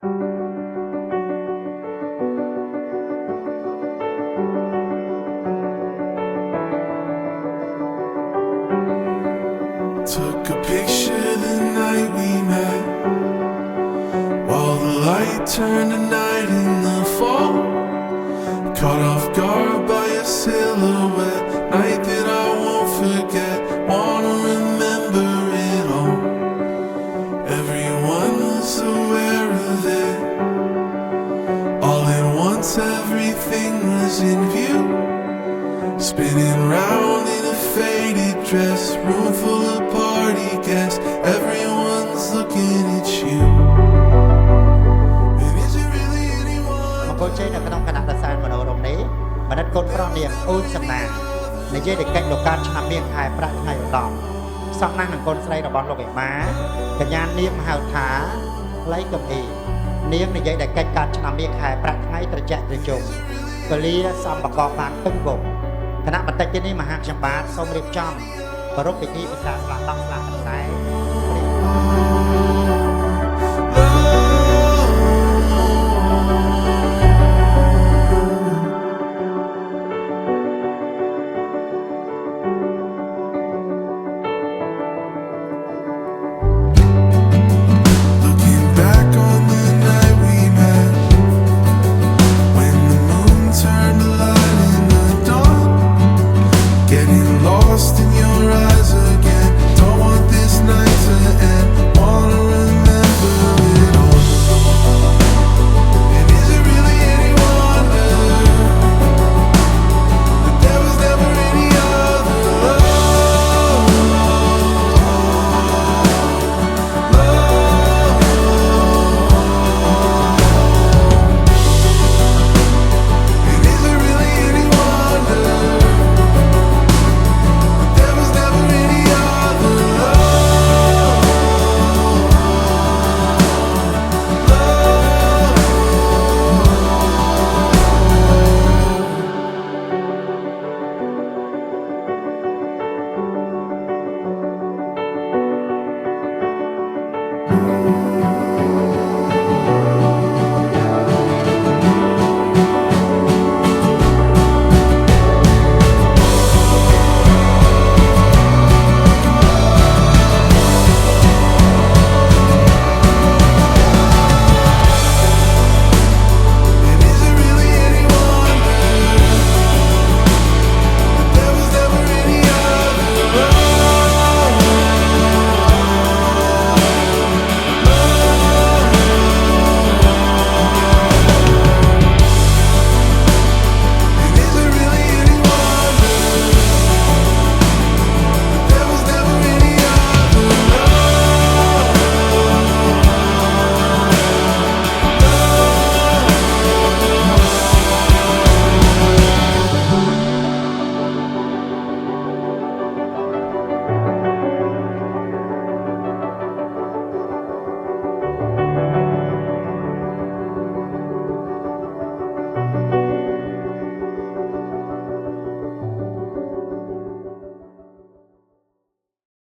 Took a picture the night we met, while the light turned to night in the fall. Caught off guard by a silhouette, night that I won't forget. Wanna remember it all. Everyone was aware of it. All at once everything was in view. Spinning round in a faded dress, room full of party guests. Everyone's looking at you. And is it really anyone? មកចូលជ័យនៅក្នុងគណៈដសានមនោរម្យនេះមនិតកូនប្រុសនាងអូនសំណាងនិយាយទៅកិច្ចលោកកើតឆ្នាំមាសខែប្រាក់ថ្ងៃឧត្តមសំណាងនឹងកូនស្រីរបស់លោកឯម៉ាកញ្ញានាងហៅថាឡៃកំអីនាងនិយាយតែកិច្ចកើតឆ្នាំមាសខែប្រាក់ថ្ងៃត្រជាក់ត្រជុំកលាសំបកបបានពឹងវងគណៈបន្តិចទៀតនេះមហាខ្ញុំបាទសូមរៀបចំគោរពពិធីពិសាស្លាដោះស្លាកខ្សែ